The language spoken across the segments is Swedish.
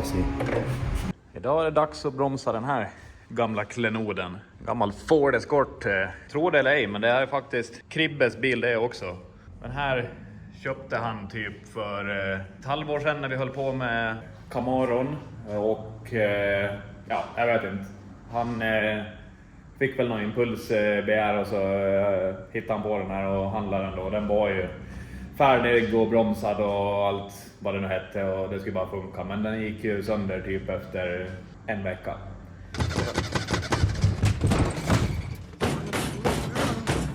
oss i. Idag är det dags att bromsa den här gamla klenoden. Gammal Ford Escort. Tror det eller ej, men det är faktiskt Kribbes bil det också. Den här köpte han typ för ett halvår sedan när vi höll på med Camaron. Och ja, jag vet inte. Han fick väl någon impulsbegär och så hittade han på den här och handlade den då. Den var ju färdig och bromsad och allt vad det nu hette och det skulle bara funka. Men den gick ju sönder typ efter en vecka.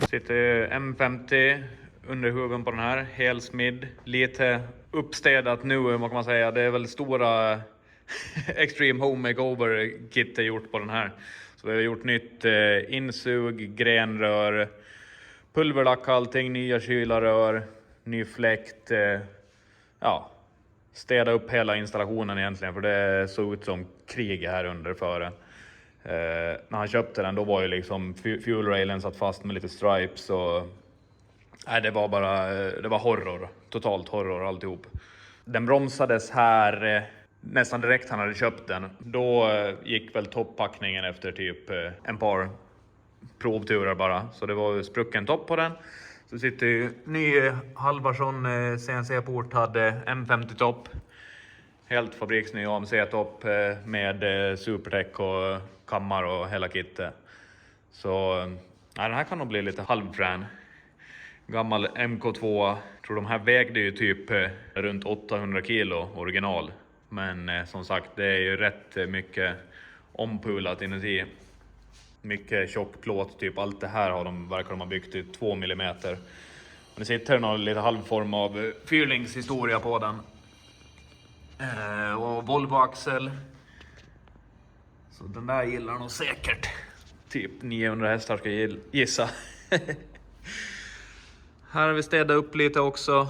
Sitter M50 under huven på den här, helsmidd. Lite uppstädat nu, vad kan man säga. Det är väl stora Extreme Home Makeover kit gjort på den här. Så vi har gjort nytt insug, grenrör, pulverlack, allting, nya kylarrör, ny fläkt. Ja, städa upp hela installationen egentligen, för det såg ut som krig här under före. När han köpte den då var ju liksom fuel railen satt fast med lite stripes och nej, det var horror, totalt horror alltihop. Den bromsades här nästan direkt han hade köpt den. Då gick väl topppackningen efter typ en par provturer bara, så det var sprucken topp på den. Så sitter ju ny Halvarsson CNC-port, hade M50 topp. Helt fabriksny AMC-topp med Supertech och kammar och hela kittet. Så den här kan nog bli lite halvfrän. Gammal MK2. Tror de här vägde ju typ runt 800 kilo original. Men som sagt, det är ju rätt mycket ompulat inuti. Mycket tjock plåt, typ allt det här verkar de ha byggt i 2 mm. Men det sitter någon lite halvform av fyrlingshistoria på den. Och Volvo-axel. Så den där gillar nog säkert. Typ 900 hästar ska jag gissa. Här har vi städat upp lite också.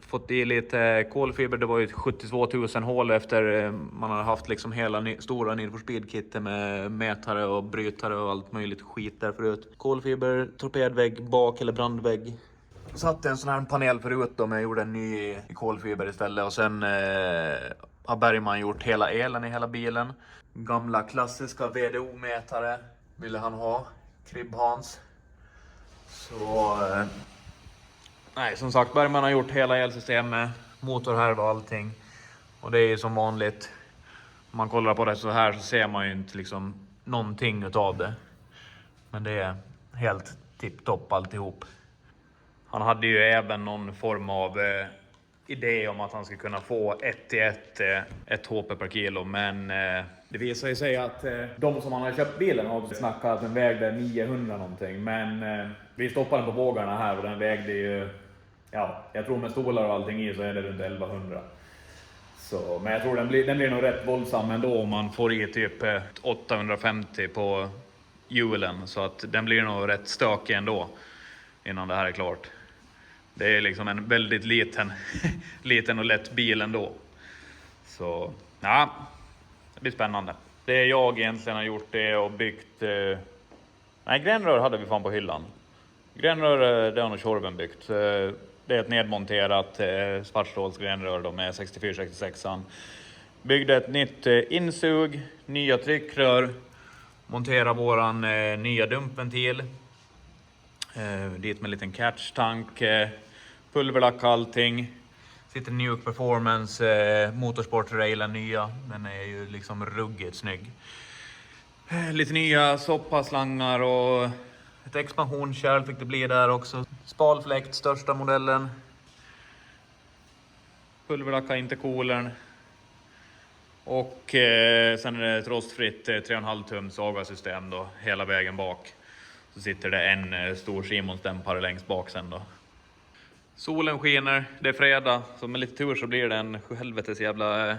Fått i lite kolfiber. Det var ju 72 000 hål efter man har haft liksom hela stora Need for Speed-kittet med mätare och brytare och allt möjligt skit där förut. Kolfiber, torpedvägg, bak eller brandvägg. Satte en sån här panel förut då, men jag gjorde en ny i kolfiber istället. Och sen har Bergman gjort hela elen i hela bilen. Gamla klassiska VDO-mätare ville han ha. Kribb-Hans. Så nej, som sagt, Bergman har gjort hela elsystemet, motorhärv och allting. Och det är ju som vanligt. Om man kollar på det så här så ser man ju inte liksom någonting utav det. Men det är helt tipptopp alltihop. Han hade ju även någon form av idé om att han skulle kunna få 1 HP per kilo. Men det visar ju sig att de som han har köpt bilen har snackat att den vägde 900 någonting. Men vi stoppade den på vågarna här och den vägde ju, ja, jag tror med stolar och allting i så är det runt 1100. Så, men jag tror den blir nog rätt våldsam ändå om man får i typ 850 på hjulen. Så att den blir nog rätt stökig ändå innan det här är klart. Det är liksom en väldigt liten och lätt bil ändå. Så ja, det blir spännande. Det jag egentligen har gjort är och byggt... nej, grenrör hade vi fan på hyllan. Grenrör, det har nog Tjorven byggt. Det är ett nedmonterat svartstålsgrenrör då med 64-66an. Byggde ett nytt insug, nya tryckrör. Montera våran nya dumpventil. Dit med en liten catch-tank. Pulverlack allting. Sitter Nuke Performance motorsport-railen nya. Den är ju liksom ruggigt snygg. Lite nya soppaslangar och ett expansionskärl fick det bli där också. Spalfläkt, största modellen. Pulverlacka intercoolern. Och sen är det ett rostfritt 3,5 tums avgassystem då, hela vägen bak. Så sitter det en stor Simons-dämpare längst bak sen då. Solen skiner, det är fredag. Så med lite tur så blir det en helvetes jävla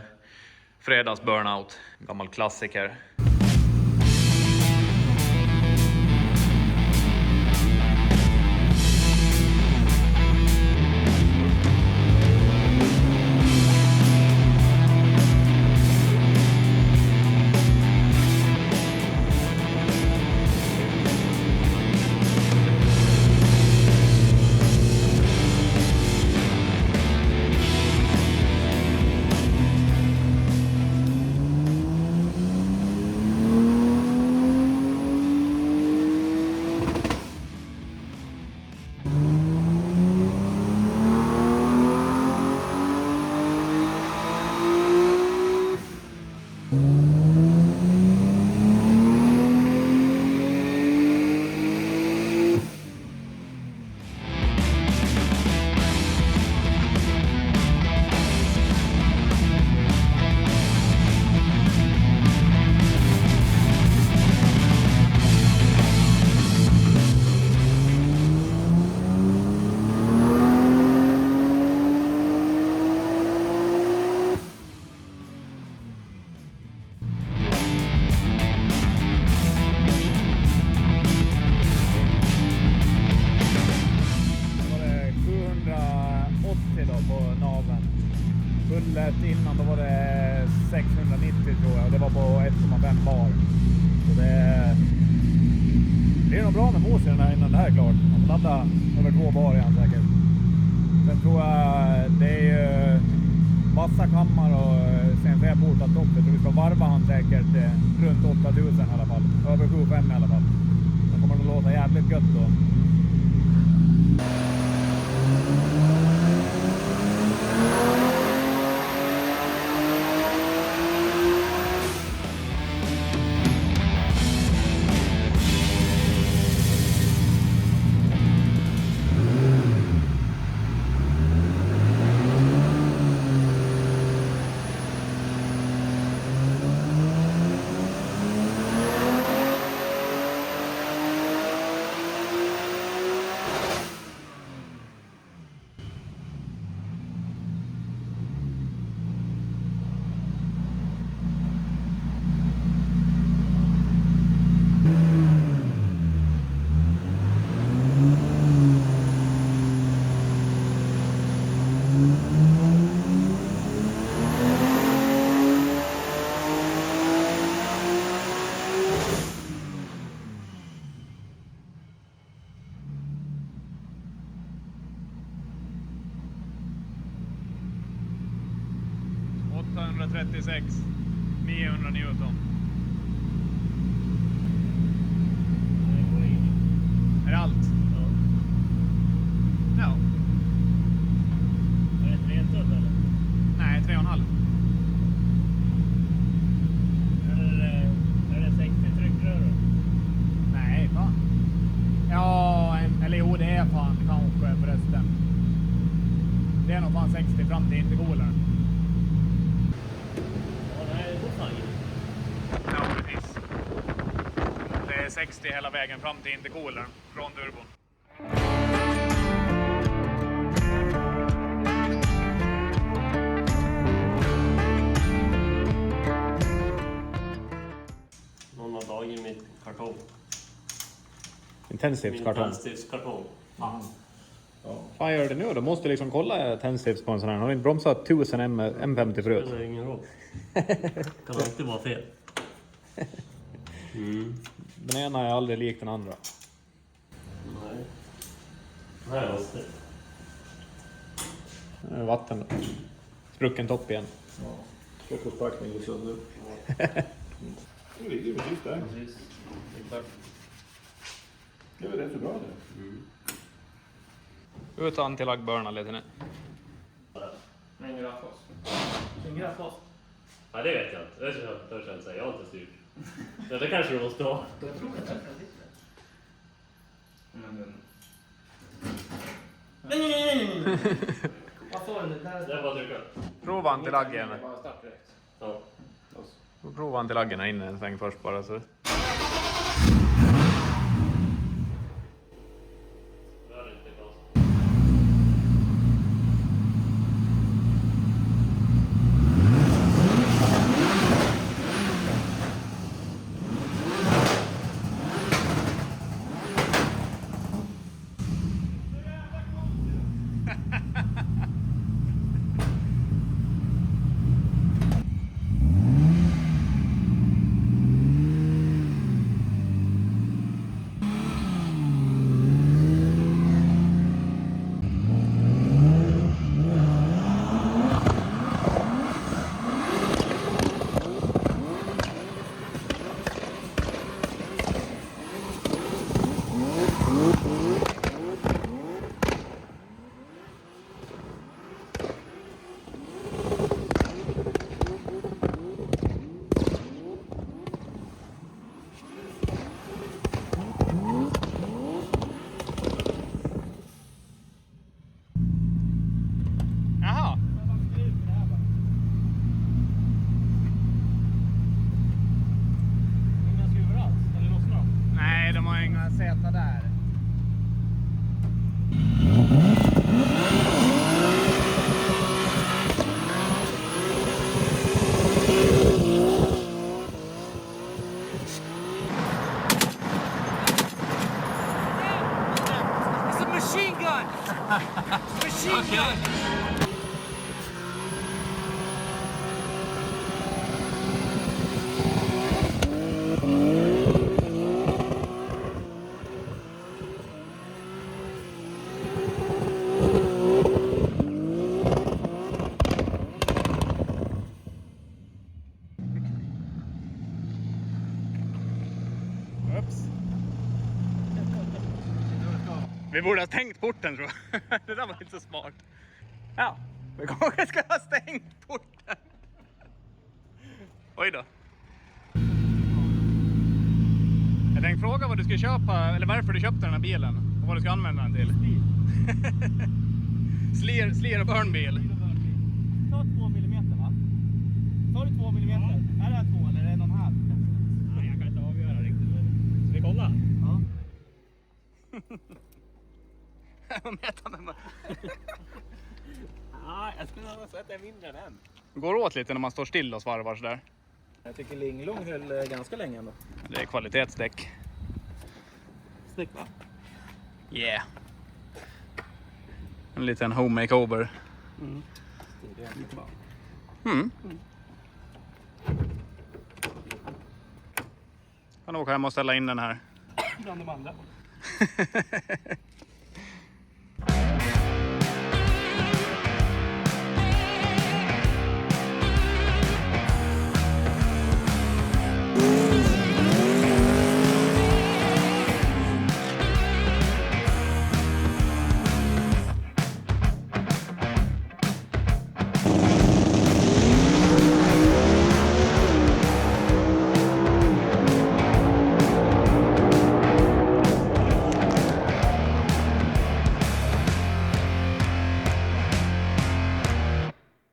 fredagsburnout. Gammal klassiker. då på naveln. Bullet innan då var det 690 tror jag och det var på 1,5 bar. Så det är nog bra med mosen här innan det här är klart. Man får ladda över 2 bar igen säkert. Sen tror jag det är ju massa kammar och CNC-portat upp. Jag tror vi ska varva han säkert runt 8000 i alla fall. Över 75 i alla fall. Det kommer att låta jävligt gött då. ...836... ...900 Newton. Är det allt? Ja. Är det 3 tutt eller? Nej, 3,5. Är det 60 tryckrör? Nej, fan. Ja, eller jo det är fan kanske förresten. Det är nog fan 60 fram till intercoolern. Ja, det här är fortfarande. Ja, precis. Det är 60 hela vägen fram till intercoolern från turbon. Någon har tagit mitt kartong. En tändstiftkartong. Tändstiftkartong. Ja. Vad gör det nu? Du måste liksom kolla tändstift på en sån här. Har du inte bromsat 1000 M50 Det förut? spelar ingen roll. Kan alltid vara fel. Den ena är aldrig lik den andra. Nej. Här är det. Nu är det vatten då. Sprucken topp igen. Ja, sockerspackning går sönder. Det ligger precis där. Precis. Exakt. Det är väl rätt så bra det. Utan till laggbörna lite nu. En graffas. En graffas? Ja, det vet jag inte. Det törs jag inte säga. Jag har inte styrt. Ja, det kanske du måste ha. Jag tror det är den sitter. Men nej. Vad sa du? Det är bara att trycka. Prova antilaggen. Bara start direkt. Ja. Prova antilaggen inne en sväng först bara så. Det är inte bra. Jaha. Inga skruvar alls? Eller lossnar de? Nej, de har inga sätta där. It's a machine gun! Machine gun! borde ha stängt porten tror jag. Det där var inte så smart. Ja, vi kanske ska ha stängt porten. Oj då. Jag tänkte fråga vad du ska köpa, eller varför du köpte den här bilen. Och vad du ska använda den till. Slir och burnbil. Ta 2 millimeter va? Tar du 2 millimeter? Är det här 2 eller är det 1,5? Nej, jag kan inte avgöra riktigt. Ska vi kolla? Ja. Vad mäter den med? Ja, jag skulle nog säga att det är mindre än en. Går åt lite när man står still och svarvar sådär. Jag tycker Linglong höll ganska länge ändå. Det är kvalitetsdäck. Snyggt va? Yeah. En liten home makeover. Det är lite bra. Kan åka hem och ställa in den här. Bland de andra.